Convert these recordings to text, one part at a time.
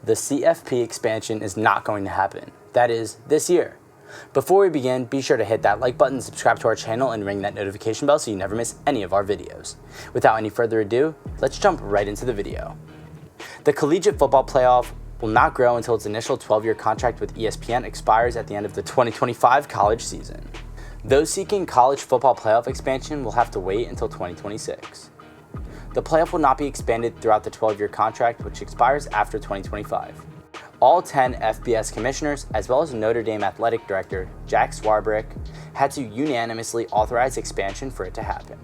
The CFP expansion is not going to happen. That is, this year. Before we begin, be sure to hit that like button, subscribe to our channel, and ring that notification bell so you never miss any of our videos. Without any further ado, let's jump right into the video. The Collegiate Football Playoff will not grow until its initial 12-year contract with ESPN expires at the end of the 2025 college season. Those seeking college football playoff expansion will have to wait until 2026. The playoff will not be expanded throughout the 12-year contract, which expires after 2025. All 10 FBS commissioners, as well as Notre Dame athletic director Jack Swarbrick, had to unanimously authorize expansion for it to happen.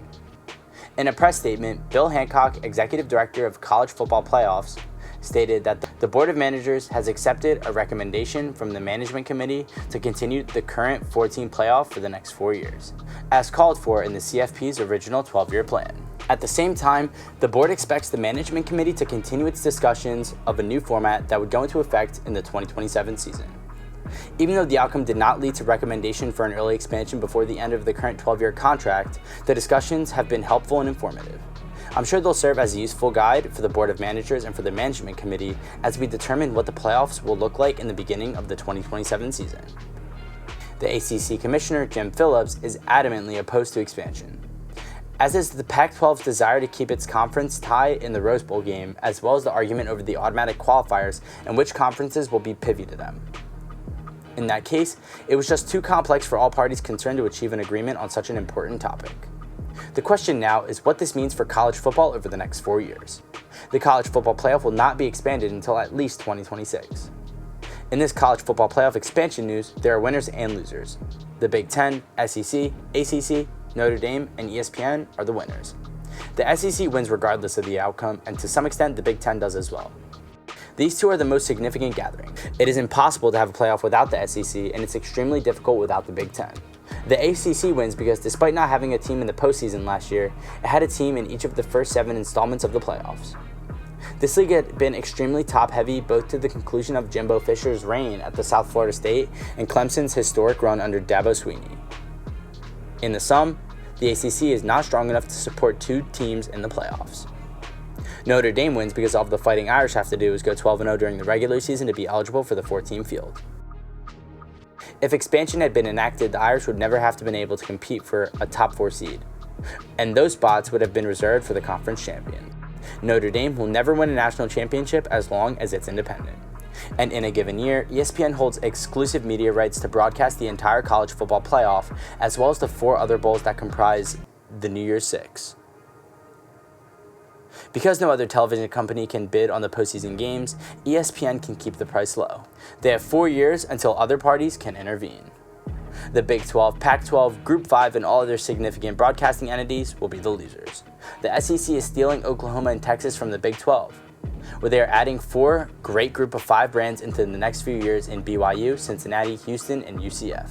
In a press statement, Bill Hancock, executive director of college football playoffs, stated that the Board of Managers has accepted a recommendation from the Management Committee to continue the current 14 playoff for the next 4 years, as called for in the CFP's original 12-year plan. At the same time, the board expects the Management Committee to continue its discussions of a new format that would go into effect in the 2027 season. Even though the outcome did not lead to recommendation for an early expansion before the end of the current 12-year contract, the discussions have been helpful and informative. I'm sure they'll serve as a useful guide for the Board of Managers and for the Management Committee as we determine what the playoffs will look like in the beginning of the 2027 season. The ACC Commissioner, Jim Phillips, is adamantly opposed to expansion, as is the Pac-12's desire to keep its conference tie in the Rose Bowl game, as well as the argument over the automatic qualifiers and which conferences will be privy to them. In that case, it was just too complex for all parties concerned to achieve an agreement on such an important topic. The question now is what this means for college football over the next 4 years. The college football playoff will not be expanded until at least 2026. In this college football playoff expansion news, there are winners and losers. The Big Ten, SEC, ACC, Notre Dame, and ESPN are the winners. The SEC wins regardless of the outcome, and to some extent the Big Ten does as well. These two are the most significant gathering. It is impossible to have a playoff without the SEC, and it's extremely difficult without the Big Ten. The ACC wins because despite not having a team in the postseason last year, it had a team in each of the first 7 installments of the playoffs. This league had been extremely top-heavy both to the conclusion of Jimbo Fisher's reign at the South Florida State and Clemson's historic run under Dabo Swinney. In the sum, the ACC is not strong enough to support 2 teams in the playoffs. Notre Dame wins because all the Fighting Irish have to do is go 12-0 during the regular season to be eligible for the 4-team field. If expansion had been enacted, the Irish would never have been able to compete for a top 4 seed, and those spots would have been reserved for the conference champion. Notre Dame will never win a national championship as long as it's independent. And in a given year, ESPN holds exclusive media rights to broadcast the entire college football playoff, as well as the 4 other bowls that comprise the New Year's Six. Because no other television company can bid on the postseason games, ESPN can keep the price low. They have 4 years until other parties can intervene. The Big 12, Pac-12, Group 5, and all other significant broadcasting entities will be the losers. The SEC is stealing Oklahoma and Texas from the Big 12, where they are adding 4 great Group of 5 brands into the next few years in BYU, Cincinnati, Houston, and UCF.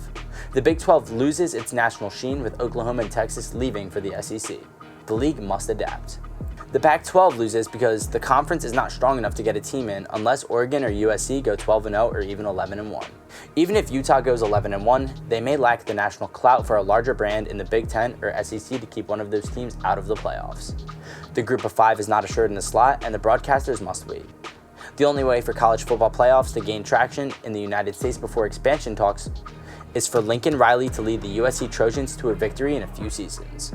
The Big 12 loses its national sheen with Oklahoma and Texas leaving for the SEC. The league must adapt. The Pac-12 loses because the conference is not strong enough to get a team in unless Oregon or USC go 12-0 or even 11-1. Even if Utah goes 11-1, they may lack the national clout for a larger brand in the Big Ten or SEC to keep one of those teams out of the playoffs. The Group of 5 is not assured in the slot, and the broadcasters must wait. The only way for college football playoffs to gain traction in the United States before expansion talks is for Lincoln Riley to lead the USC Trojans to a victory in a few seasons.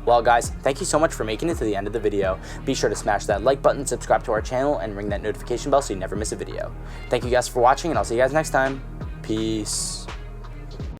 Well guys, thank you so much for making it to the end of the video. Be sure to smash that like button, subscribe to our channel, and ring that notification bell so you never miss a video. Thank you guys for watching, and I'll see you guys next time. Peace.